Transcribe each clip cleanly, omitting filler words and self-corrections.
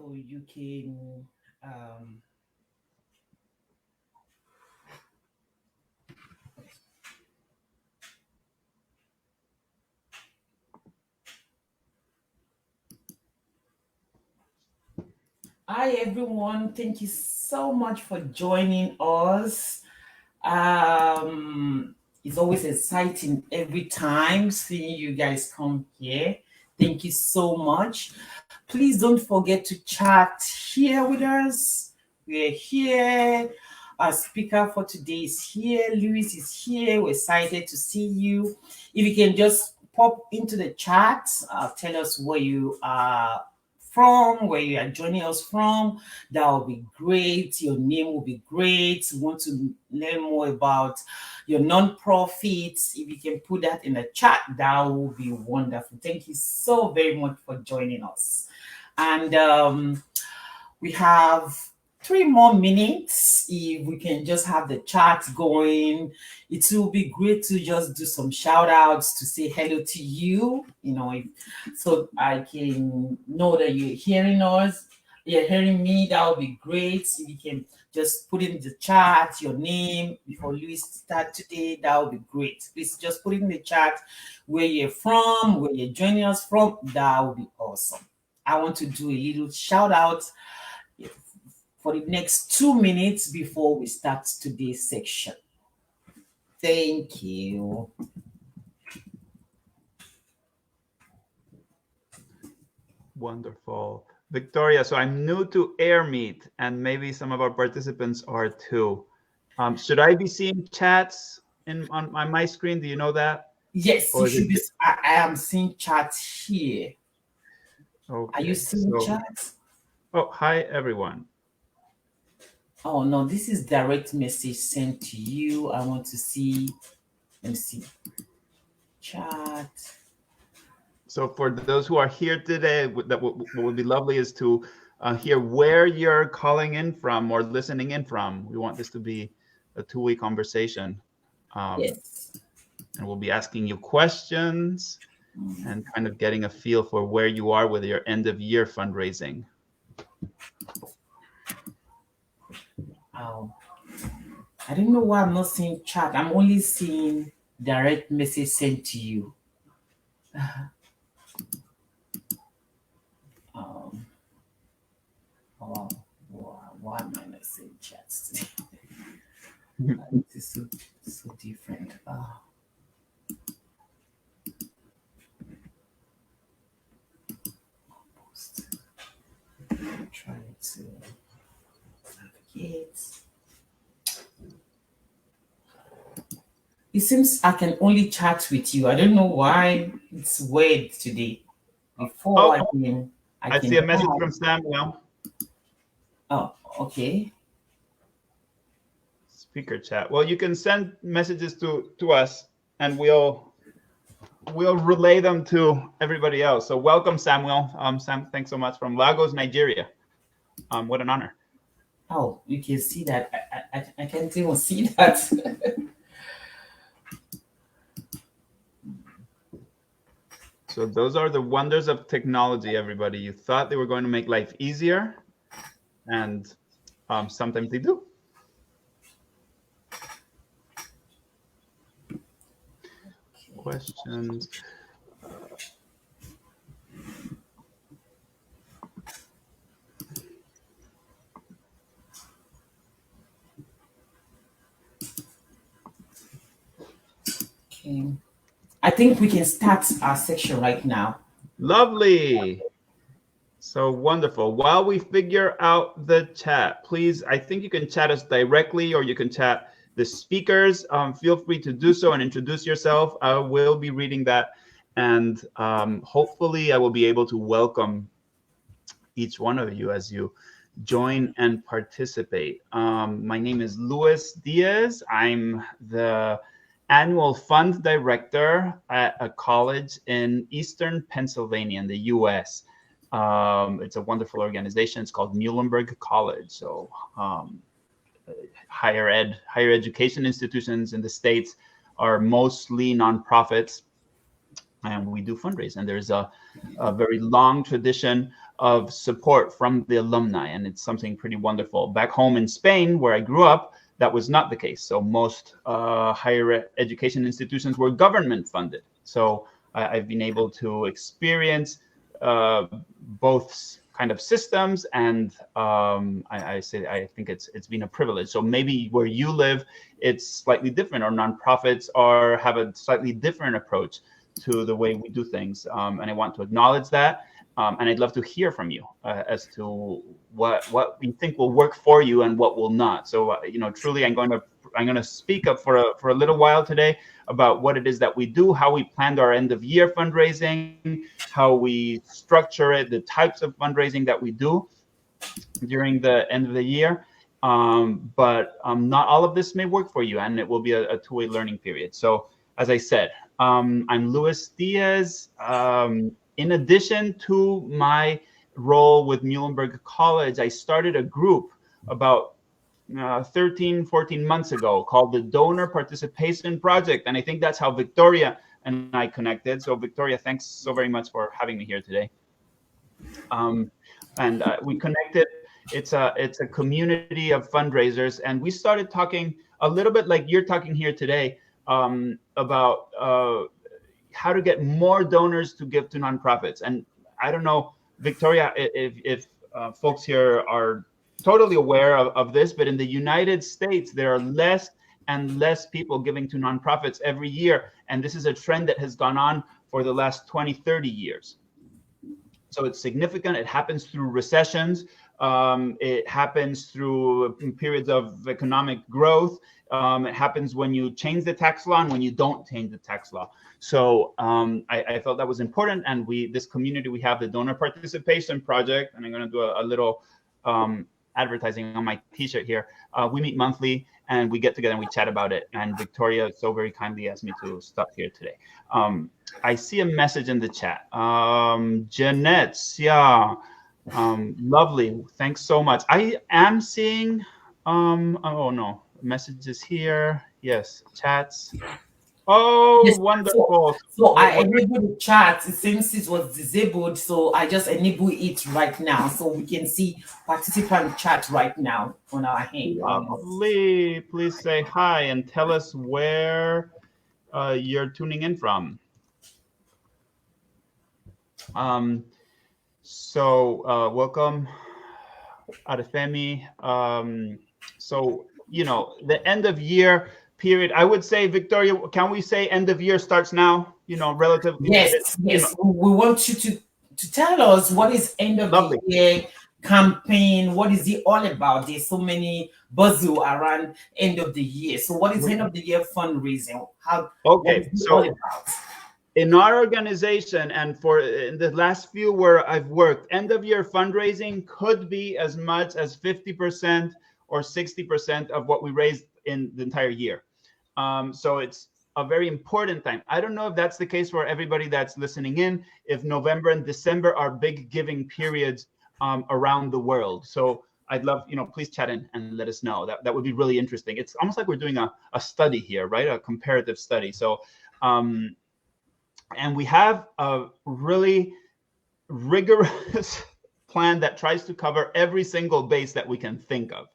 so you can um, hi everyone, thank you so much for joining us. It's always exciting every time seeing you guys come here. Thank you so much. Please don't forget to chat here with us. We're here. Our speaker for today is here. Louis is here. We're excited to see you. If you can just pop into the chat, tell us where you are from, where you are joining us from. That will be great. Your name will be great. We want to learn more about your non-profits. If you can put that in the chat, that will be wonderful. Thank you so very much for joining us. And we have 3 more minutes. If we can just have the chat going, it will be great to just do some shout outs to say hello to you, so I can know that you're hearing us. You're hearing me. That would be great. If you can just put in the chat your name before Louis start today, that would be great. Please just put in the chat where you're from, where you're joining us from. That would be awesome. I want to do a little shout out for the next 2 minutes before we start today's section. Thank you. Wonderful. Victoria, so I'm new to AirMeet, and maybe some of our participants are too. Should I be seeing chats on my screen? Do you know that? Yes, you should be. I am seeing chats here. Okay, are you seeing chats? Oh, hi, everyone. Oh, no, this is direct message sent to you. I want to see. Let me see. Chat. So for those who are here today, what would be lovely is to hear where you're calling in from or listening in from. We want this to be a two-way conversation. Yes. And we'll be asking you questions and kind of getting a feel for where you are with your end of year fundraising. Oh, I don't know why I'm not seeing chat. I'm only seeing direct message sent to you. Why am I not seeing chats today? This is so different. I'm trying to navigate. It seems I can only chat with you. I don't know why it's weird today. Before I see a message from Samuel. Oh, okay. Speaker chat. Well, you can send messages to us, and we'll relay them to everybody else. So welcome, Samuel. Sam, thanks so much from Lagos, Nigeria. What an honor. Oh, you can see that. I can't even see that. So those are the wonders of technology, everybody. You thought they were going to make life easier, and sometimes they do. Questions. Okay. I think we can start our section right now. Lovely. So wonderful. While we figure out the chat, please, I think you can chat us directly, or you can chat the speakers. Feel free to do so and introduce yourself. I will be reading that, and hopefully I will be able to welcome each one of you as you join and participate. My name is Luis Diaz. I'm the annual fund director at a college in Eastern Pennsylvania in the US. It's a wonderful organization. It's called Muhlenberg College. So higher education institutions in the States are mostly nonprofits, and we do fundraise. And there's a very long tradition of support from the alumni, and it's something pretty wonderful. Back home in Spain, where I grew up, that was not the case. So most higher education institutions were government funded. So I've been able to experience both kind of systems, and I think it's been a privilege. So maybe where you live, it's slightly different, or nonprofits have a slightly different approach to the way we do things, and I want to acknowledge that. And I'd love to hear from you as to what you think will work for you and what will not. So truly, I'm going to speak up for a little while today about what it is that we do, how we planned our end of year fundraising, how we structure it, the types of fundraising that we do during the end of the year. But not all of this may work for you, and it will be a two-way learning period. So as I said, I'm Luis Diaz. In addition to my role with Muhlenberg College, I started a group about 13, 14 months ago called the Donor Participation Project. And I think that's how Victoria and I connected. So Victoria, thanks so very much for having me here today. And we connected. It's a community of fundraisers. And we started talking a little bit like you're talking here today about how to get more donors to give to nonprofits. And I don't know, Victoria, if folks here are totally aware of this, but in the United States, there are less and less people giving to nonprofits every year. And this is a trend that has gone on for the last 20, 30 years. So it's significant. It happens through recessions. It happens through periods of economic growth. It happens when you change the tax law and when you don't change the tax law. So I felt that was important. And this community, we have the Donor Participation Project, and I'm going to do a little advertising on my t-shirt here. We meet monthly and we get together and we chat about it. And Victoria so very kindly asked me to stop here today. I see a message in the chat. Jeanette, yeah. Lovely. Thanks so much. I am seeing, oh no, messages here. Yes, chats. Oh, yes, wonderful. So I enabled the chat. Since it was disabled, so I just enable it right now. So we can see participant chat right now on our hand. Lovely. Please say hi and tell us where you're tuning in from. So welcome, Arfemi. So, the end of year period, I would say, Victoria, can we say end of year starts now, relatively? Yes. We want you to tell us what is end of the year campaign. What is it all about? There's so many buzzwords around end of the year. So what is end of the year fundraising? What is it all about? In our organization, and in the last few where I've worked, end of year fundraising could be as much as 50% or 60% of what we raised in the entire year. So it's a very important time. I don't know if that's the case for everybody that's listening in, if November and December are big giving periods around the world. So I'd love, please chat in and let us know. That would be really interesting. It's almost like we're doing a study here, right? A comparative study. So, and we have a really rigorous plan that tries to cover every single base that we can think of.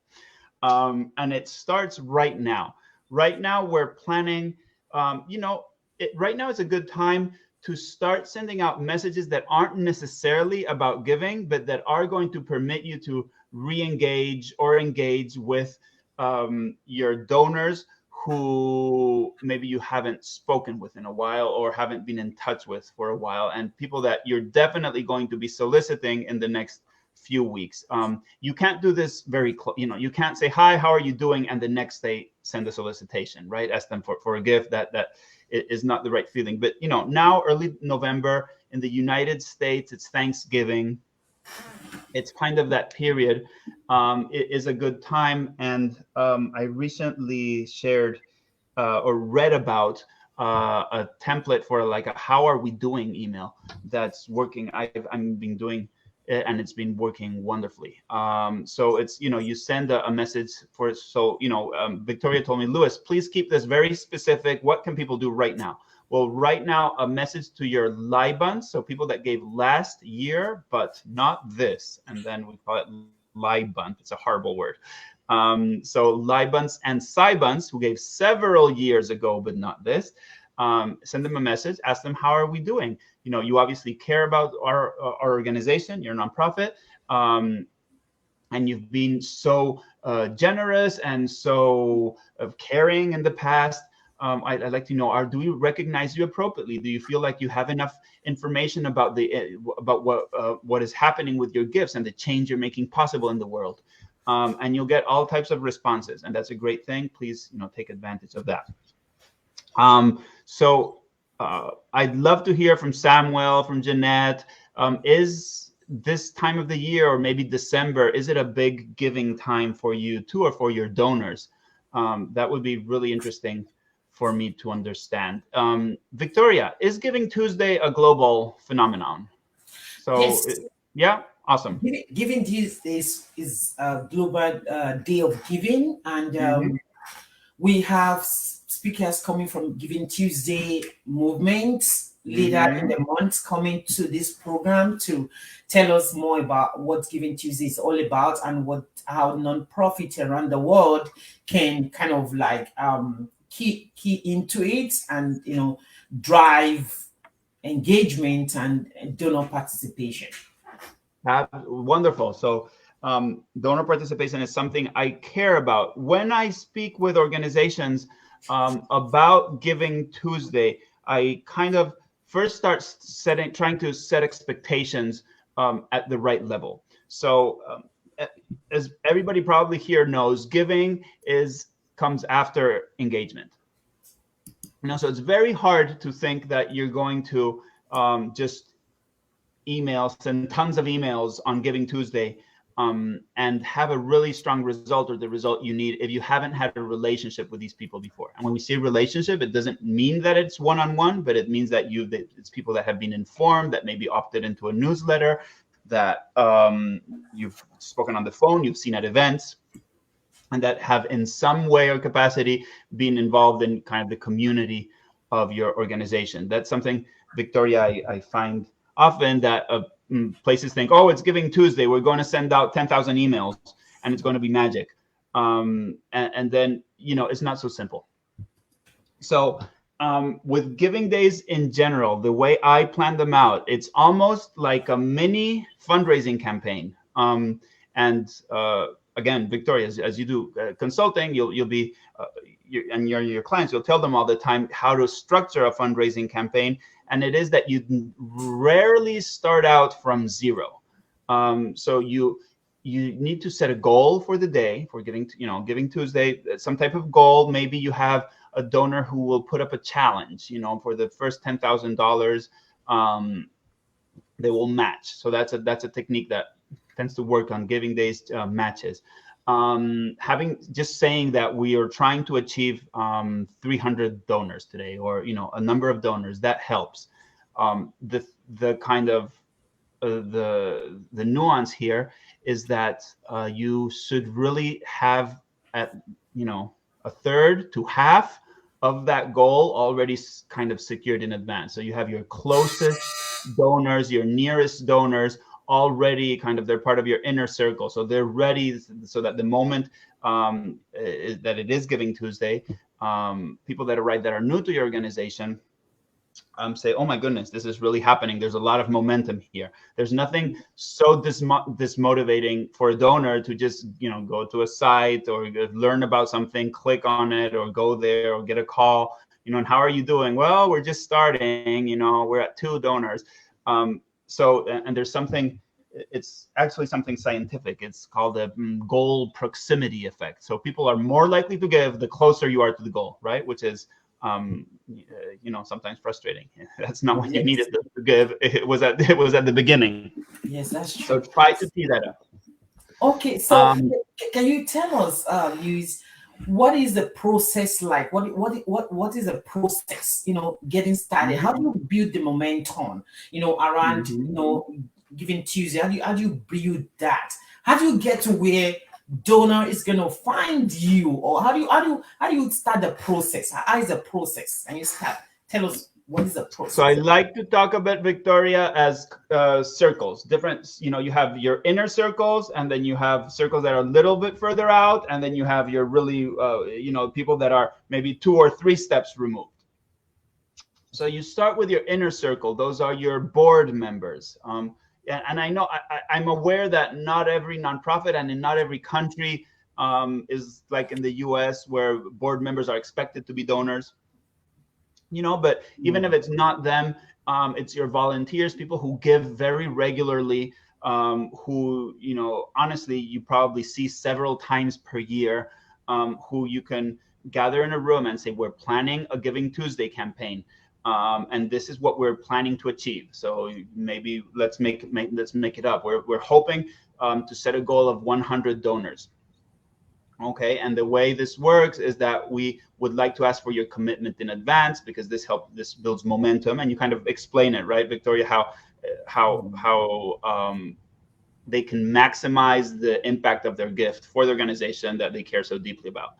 And it starts right now. Right now, we're planning, right now is a good time to start sending out messages that aren't necessarily about giving, but that are going to permit you to re-engage or engage with your donors who maybe you haven't spoken with in a while or haven't been in touch with for a while, and people that you're definitely going to be soliciting in the next few weeks. You can't do this very close. You can't say, hi, how are you doing? And the next day send a solicitation, right? Ask them for a gift. That is not the right feeling. But, now early November in the United States, it's Thanksgiving. It's kind of that period. It is a good time. And I recently shared or read about a template for like a how are we doing email that's working. I've been doing it and it's been working wonderfully. So it's, you send a message for it. So, Victoria told me, Luis, please keep this very specific. What can people do right now? will write now a message to your Libans, so people that gave last year, but not this. And then we call it Libant. It's a horrible word. So Libans and Sibans, who gave several years ago, but not this, send them a message, ask them, how are we doing? You know, you obviously care about our organization, you're a nonprofit, and you've been so generous and so caring in the past. I'd like to know, do we recognize you appropriately? Do you feel like you have enough information about what is happening with your gifts and the change you're making possible in the world? And you'll get all types of responses, and that's a great thing. Please, take advantage of that. So I'd love to hear from Samuel, from Jeanette. Is this time of the year, or maybe December, is it a big giving time for you too, or for your donors? That would be really interesting for me to understand. Victoria, is Giving Tuesday a global phenomenon? So Yes. Yeah, awesome. Giving Tuesday is a global day of giving, and we have speakers coming from Giving Tuesday movement later in the month coming to this program to tell us more about what Giving Tuesday is all about, and how nonprofits around the world can kind of like key into it, and drive engagement and donor participation. Wonderful. So donor participation is something I care about. When I speak with organizations about Giving Tuesday, I kind of first start trying to set expectations at the right level. So as everybody probably here knows, giving comes after engagement. So it's very hard to think that you're going to just send tons of emails on Giving Tuesday and have a really strong result, or the result you need, if you haven't had a relationship with these people before. And when we say relationship, it doesn't mean that it's one-on-one, but it means that it's people that have been informed, that maybe opted into a newsletter, that you've spoken on the phone, you've seen at events, and that have in some way or capacity been involved in kind of the community of your organization. That's something, Victoria, I find often that places think, oh, it's Giving Tuesday, we're going to send out 10,000 emails and it's going to be magic. And then, it's not so simple. So with giving days in general, the way I plan them out, it's almost like a mini fundraising campaign. Again, Victoria, as you do consulting, you'll be, and your clients, you'll tell them all the time how to structure a fundraising campaign. And it is that you rarely start out from zero. So you need to set a goal for the day, for Giving Tuesday, some type of goal. Maybe you have a donor who will put up a challenge, for the first $10,000, they will match. So that's a technique that tends to work on Giving Days matches. Saying that we are trying to achieve 300 donors today, or a number of donors, that helps. The kind of the nuance here is that you should really have at a third to half of that goal already kind of secured in advance. So you have your closest donors, your nearest donors already they're part of your inner circle. So they're ready, so that the moment that it is Giving Tuesday, people that are new to your organization say, oh my goodness, this is really happening. There's a lot of momentum here. There's nothing so dismotivating for a donor to just, go to a site or learn about something, click on it, or go there, or get a call, and how are you doing? Well, we're just starting, we're at 2 donors. So, and there's something, it's actually something scientific. It's called the goal proximity effect. So people are more likely to give the closer you are to the goal, right? Which is, sometimes frustrating. That's not what you needed to give. It was at the beginning. Yes, that's true. So try to see that up. Okay, so can you tell us, Luis, what is the process like? What is the process? Getting started. How do you build the momentum? Around Giving Tuesday. How do you build that? How do you get to where donor is going to find you, or how do you start the process? How is the process? And you start. Tell us What is the So I process? like to talk about, Victoria, as circles. Different, you have your inner circles, and then you have circles that are a little bit further out, and then you have your really, people that are maybe 2 or 3 steps removed. So you start with your inner circle. Those are your board members. And I know I'm aware that not every nonprofit and in not every country is like in the US, where board members are expected to be donors. But even if it's not them, it's your volunteers, people who give very regularly, who, honestly, you probably see several times per year, who you can gather in a room and say, we're planning a Giving Tuesday campaign. And this is what we're planning to achieve. So maybe let's make it up. We're hoping to set a goal of 100 donors. Okay, and the way this works is that we would like to ask for your commitment in advance, because this builds momentum, and you kind of explain it, right, Victoria, how they can maximize the impact of their gift for the organization that they care so deeply about.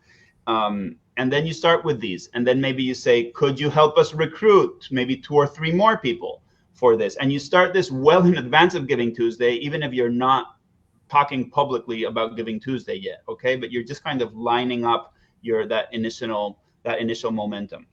And then you start with these, and then maybe you say, could you help us recruit maybe 2 or 3 more people for this? And you start this well in advance of Giving Tuesday, even if you're not talking publicly about Giving Tuesday yet, okay? But you're just kind of lining up that initial momentum.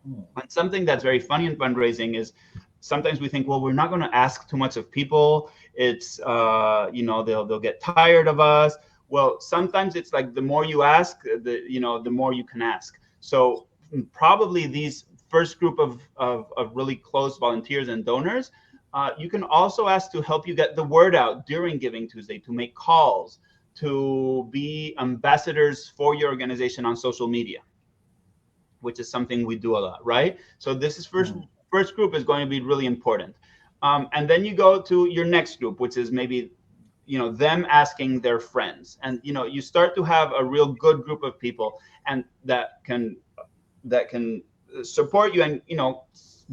And something that's very funny in fundraising is sometimes we think, well, we're not going to ask too much of people. It's they'll get tired of us. Well, sometimes it's like the more you ask, the more you can ask. So probably these first group of really close volunteers and donors, you can also ask to help you get the word out during Giving Tuesday, to make calls, to be ambassadors for your organization on social media, which is something we do a lot, right? So this is first group is going to be really important. And then you go to your next group, which is maybe them asking their friends, and you start to have a real good group of people, and that can support you, and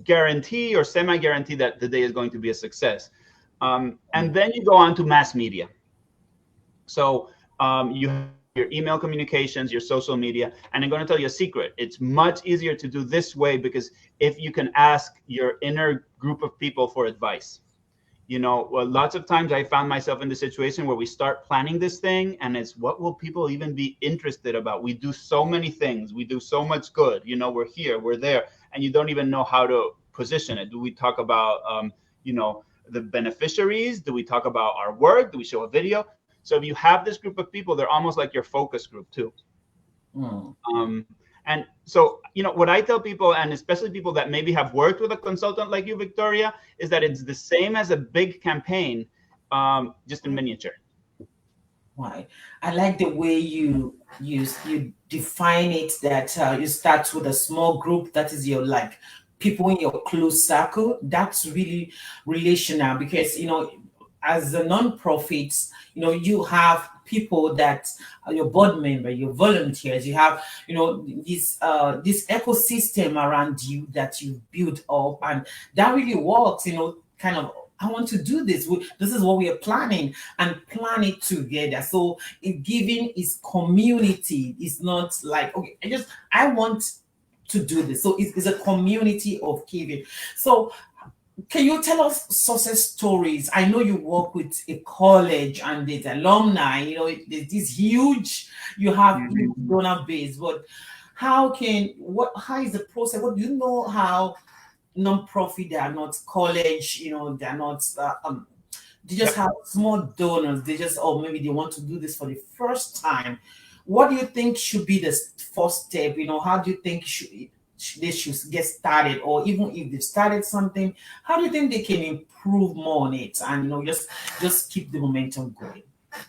guarantee or semi-guarantee that the day is going to be a success. And then you go on to mass media. So you have your email communications, your social media, and I'm going to tell you a secret. It's much easier to do this way, because if you can ask your inner group of people for advice. Lots of times I found myself in the situation where we start planning this thing, and it's, what will people even be interested about? We do so many things. We do so much good. We're here, we're there, and you don't even know how to position it. Do we talk about, the beneficiaries? Do we talk about our work? Do we show a video? So if you have this group of people, they're almost like your focus group too. And so, what I tell people, and especially people that maybe have worked with a consultant like you, Victoria, is that it's the same as a big campaign, just in miniature. Right. I like the way you define it, that you start with a small group, that is your people in your close circle. That's really relational, because as a non-profit, you have people that are your board member, your volunteers. You have this ecosystem around you that you build up, and that really works. Kind of, I want to do this. This is what we are planning, and plan it together. So giving is community. It's not like, okay, I want to do this. So it's a community of giving. So can you tell us success stories? I know you work with a college and there's alumni, there's this huge, you have huge donor base, but how is the process? What do you know how non-profit, they are not college, they're not, they just have small donors. They just, maybe they want to do this for the first time. What do you think should be the first step? How do you think they should get started? Or even if they've started something, how do you think they can improve more on it, and just keep the momentum going?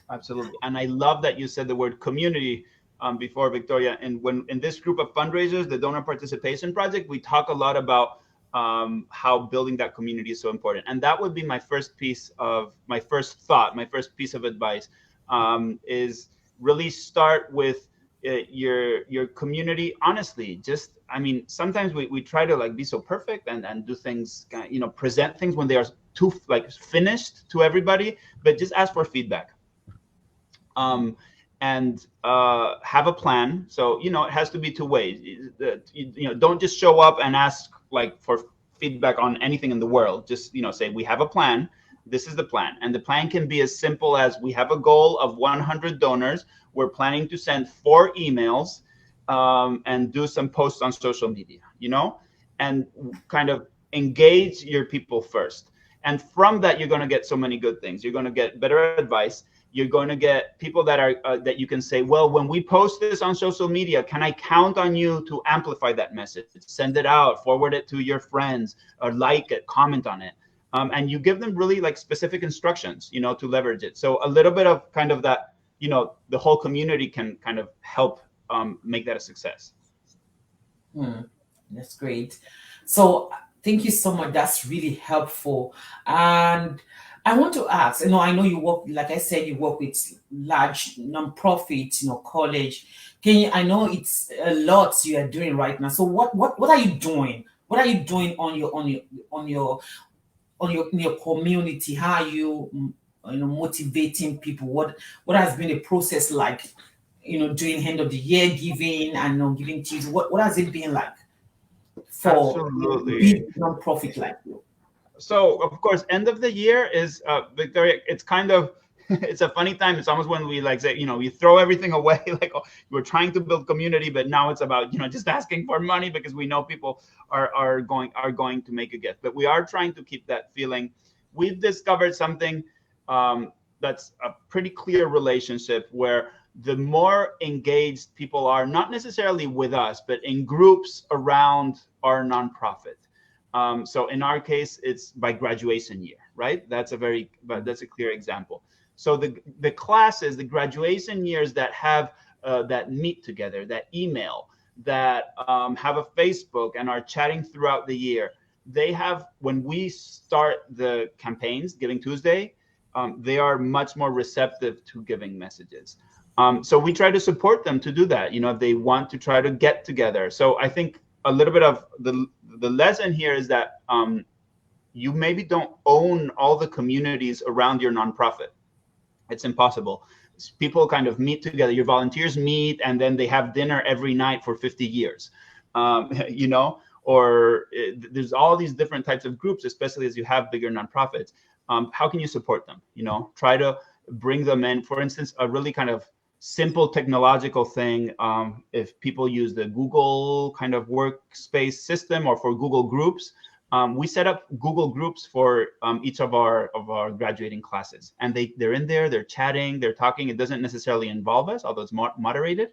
Absolutely. And I love that you said the word community before, Victoria. And when in this group of fundraisers, the Donor Participation Project, we talk a lot about how building that community is so important. And that would be my first piece of advice, is really start with your community. Honestly, sometimes we try to be so perfect and do things, present things when they are too finished to everybody, but just ask for feedback. And have a plan. So, it has to be 2 ways. Don't just show up and ask like for feedback on anything in the world. Just, say we have a plan. This is the plan. And the plan can be as simple as we have a goal of 100 donors. We're planning to send 4 emails and do some posts on social media, and kind of engage your people first. And from that, you're going to get so many good things. You're going to get better advice. You're going to get people that are that you can say, well, when we post this on social media, can I count on you to amplify that message? Send it out, forward it to your friends, or like it, comment on it. And you give them really like specific instructions, to leverage it. So a little bit of kind of that, the whole community can kind of help make that a success. That's great. So thank you so much. That's really helpful. And I want to ask, I know you work, like I said, you work with large nonprofits, college. I know it's a lot you are doing right now. So what are you doing? What are you doing on your community? How are you, motivating people? What has been the process like, during end of the year giving and giving to you? What has it been like for big nonprofit like you? So of course, end of the year is Victoria. It's kind of it's a funny time. It's almost when we like say, we throw everything away. Like, we're trying to build community, but now it's about just asking for money because we know people are going to make a gift. But we are trying to keep that feeling. We've discovered something that's a pretty clear relationship where the more engaged people are, not necessarily with us, but in groups around our nonprofit. So in our case, it's by graduation year, right? That's a clear example. So the classes, the graduation years that have that meet together, that email, that have a Facebook and are chatting throughout the year, they have, when we start the campaigns, Giving Tuesday, they are much more receptive to giving messages. So we try to support them to do that, if they want to try to get together. So I think a little bit of the lesson here is that you maybe don't own all the communities around your nonprofit. It's impossible. People kind of meet together. Your volunteers meet, and then they have dinner every night for 50 years, or there's all these different types of groups, especially as you have bigger nonprofits. How can you support them? Try to bring them in. For instance, a really kind of simple technological thing. If people use the Google kind of workspace system or for Google Groups, we set up Google Groups for each of our graduating classes, and they're in there, they're chatting, they're talking. It doesn't necessarily involve us, although it's moderated.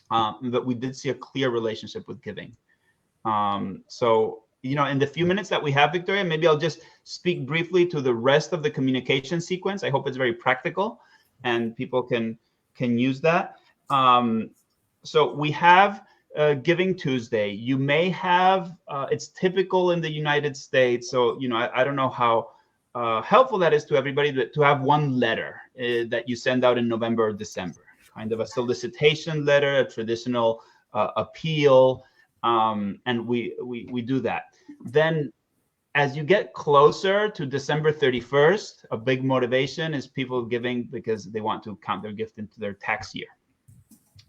But we did see a clear relationship with giving. So, in the few minutes that we have, Victoria, maybe I'll just speak briefly to the rest of the communication sequence. I hope it's very practical and people can use that. So we have Giving Tuesday. You may have, it's typical in the United States. So, I don't know how helpful that is to everybody, but to have one letter that you send out in November or December, kind of a solicitation letter, a traditional appeal. And we do that. Then as you get closer to December 31st, a big motivation is people giving because they want to count their gift into their tax year.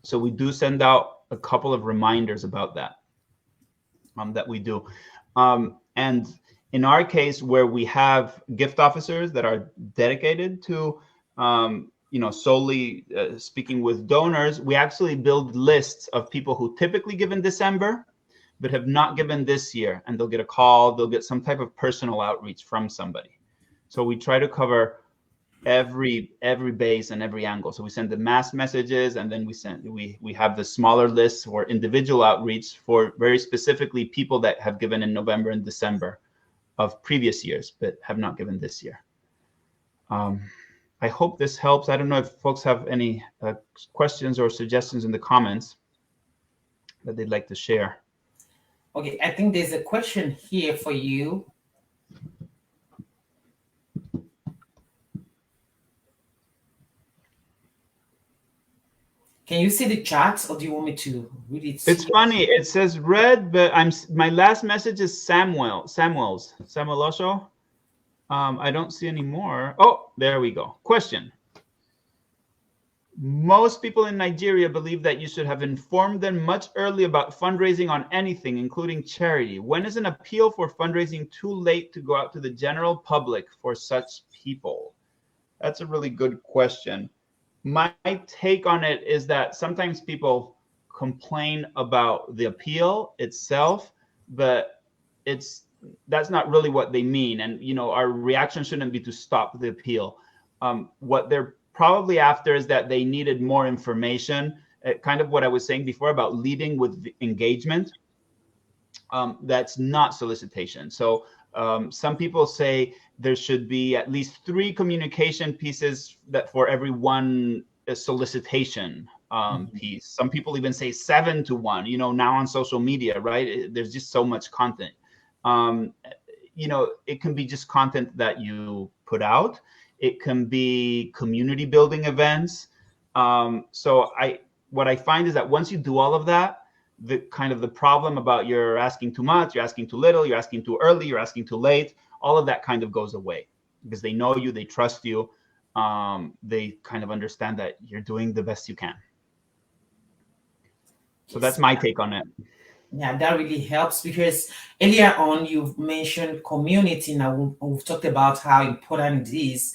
So we do send out a couple of reminders about that, that we do. And in our case, where we have gift officers that are dedicated to, solely speaking with donors, we actually build lists of people who typically give in December, but have not given this year, and they'll get a call, they'll get some type of personal outreach from somebody. So we try to cover every base and every angle. So we send the mass messages, and then we have the smaller lists for individual outreach for very specifically people that have given in November and December of previous years, but have not given this year. I hope this helps. I don't know if folks have any questions or suggestions in the comments that they'd like to share. Okay, I think there's a question here for you. Can you see the chat, or do you want me to read it? It's funny. It says red, but my last message is Samuel Osho. I don't see any more. Oh, there we go. Question. Most people in Nigeria believe that you should have informed them much earlier about fundraising on anything, including charity. When is an appeal for fundraising too late to go out to the general public for such people? That's a really good question. My take on it is that sometimes people complain about the appeal itself, but that's not really what they mean. And our reaction shouldn't be to stop the appeal. What they're probably after is that they needed more information, kind of what I was saying before about leading with engagement. That's not solicitation. So some people say there should be at least 3 communication pieces that for every one solicitation piece. Some people even say 7 to 1. Now on social media, right? There's just so much content. It can be just content that you put out. It can be community building events. So what I find is that once you do all of that, the problem about you're asking too much, you're asking too little, you're asking too early, you're asking too late, all of that kind of goes away because they know you, they trust you, they kind of understand that you're doing the best you can. So that's my take on it. Yeah, that really helps because earlier on you've mentioned community. Now we've talked about how important it is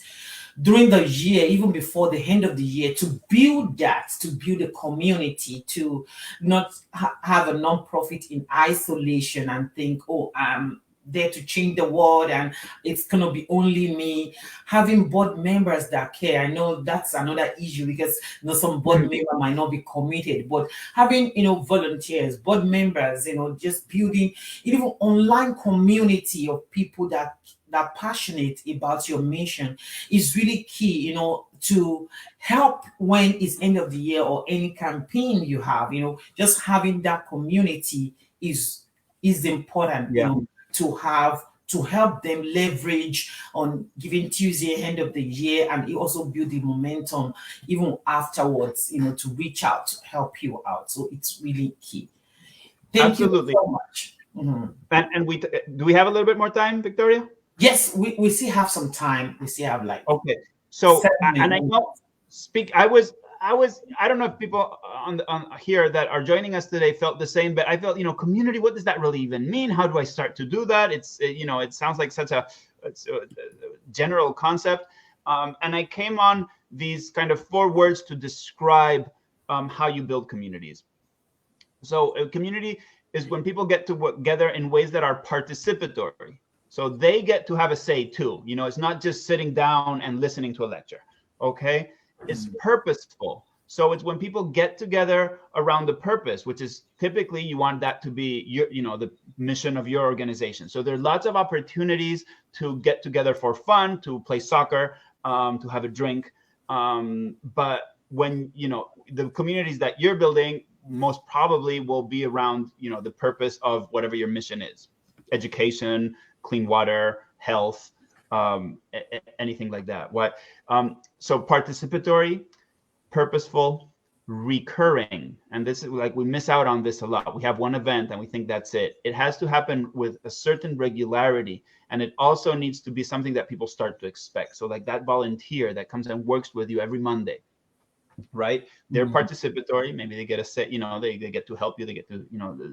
during the year, even before the end of the year, to build a community, to not have a non-profit in isolation and think, oh, I'm there to change the world and it's going to be only me. Having board members that care, I know that's another issue because some board member might not be committed, but having volunteers, board members, just building even online community of people that passionate about your mission is really key, to help when it's end of the year or any campaign you have. Just having that community is important. Yeah. To help them leverage on Giving Tuesday end of the year, and it also build the momentum even afterwards, to reach out to help you out. So it's really key. Thank Absolutely. you so much. And do we have a little bit more time, Victoria? Yes, we still have some time. We still have okay. So 7 and I know I don't know if people on here that are joining us today felt the same, but I felt, community, what does that really even mean? How do I start to do that? It's, it sounds like such a general concept. And I came on these kind of 4 words to describe how you build communities. So a community is when people get together in ways that are participatory. So they get to have a say too. It's not just sitting down and listening to a lecture. Okay. It's purposeful. So it's when people get together around the purpose, which is typically you want that to be the mission of your organization. So there are lots of opportunities to get together for fun, to play soccer, to have a drink. But when, the communities that you're building most probably will be around, the purpose of whatever your mission is: education, clean water, health, anything like that. So participatory, purposeful, recurring. And this is we miss out on this a lot. We have one event and we think that's it. It has to happen with a certain regularity. And it also needs to be something that people start to expect. So that volunteer that comes and works with you every Monday, right? They're participatory. Maybe they get a say, they get to help you. They get to,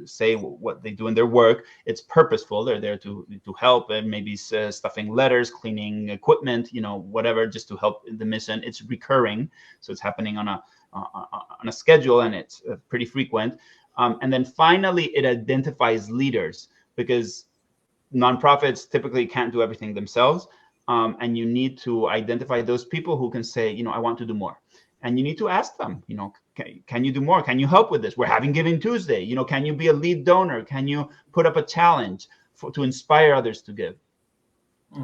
say what they do in their work. It's purposeful. They're there to help, and maybe stuffing letters, cleaning equipment, whatever, just to help the mission. It's recurring. So it's happening on a schedule, and it's pretty frequent. And then finally, it identifies leaders, because nonprofits typically can't do everything themselves. And you need to identify those people who can say, I want to do more. And you need to ask them, can you do more? Can you help with this? We're having Giving Tuesday. Can you be a lead donor? Can you put up a challenge to inspire others to give?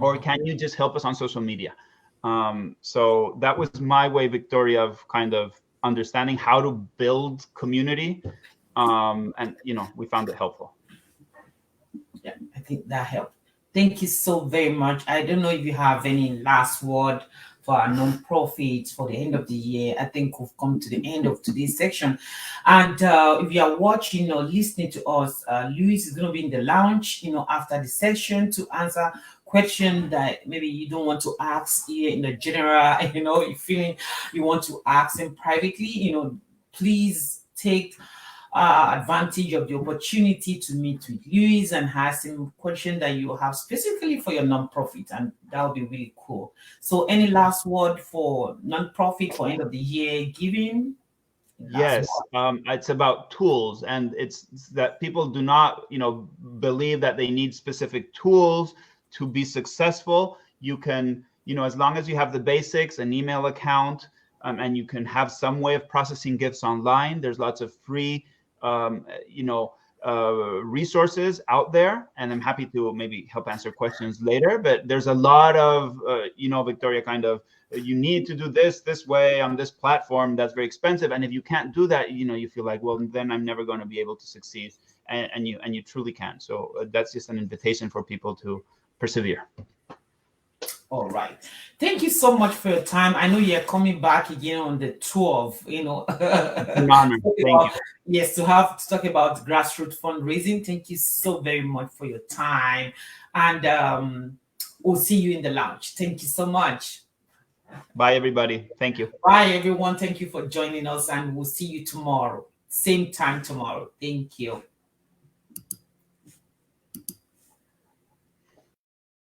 Or can you just help us on social media? So that was my way, Victoria, of kind of understanding how to build community. And, we found it helpful. Yeah, I think that helped. Thank you so very much. I don't know if you have any last word for our non-profits for the end of the year. I think we've come to the end of today's section. And if you are watching or listening to us, Luis is going to be in the lounge, after the session to answer question that maybe you don't want to ask here in the general, you're feeling you want to ask him privately, please take advantage of the opportunity to meet with Luis and ask him question that you have specifically for your nonprofit, and that would be really cool. So, any last word for nonprofit for end of the year giving? Last Yes, it's about tools, and it's that people do not, believe that they need specific tools to be successful. You can, as long as you have the basics, an email account, and you can have some way of processing gifts online. There's lots of free, resources out there, and I'm happy to maybe help answer questions later. But there's a lot of, Victoria, kind of, you need to do this way on this platform that's very expensive, and if you can't do that, you feel like, well, then I'm never going to be able to succeed, and you truly can. So that's just an invitation for people to persevere. All right. Thank you so much for your time. I know you're coming back again on the 12, An honor. Thank you. Yes, to talk about grassroots fundraising. Thank you so very much for your time. And we'll see you in the lounge. Thank you so much. Bye, everybody. Thank you. Bye, everyone. Thank you for joining us, and we'll see you tomorrow. Same time tomorrow. Thank you.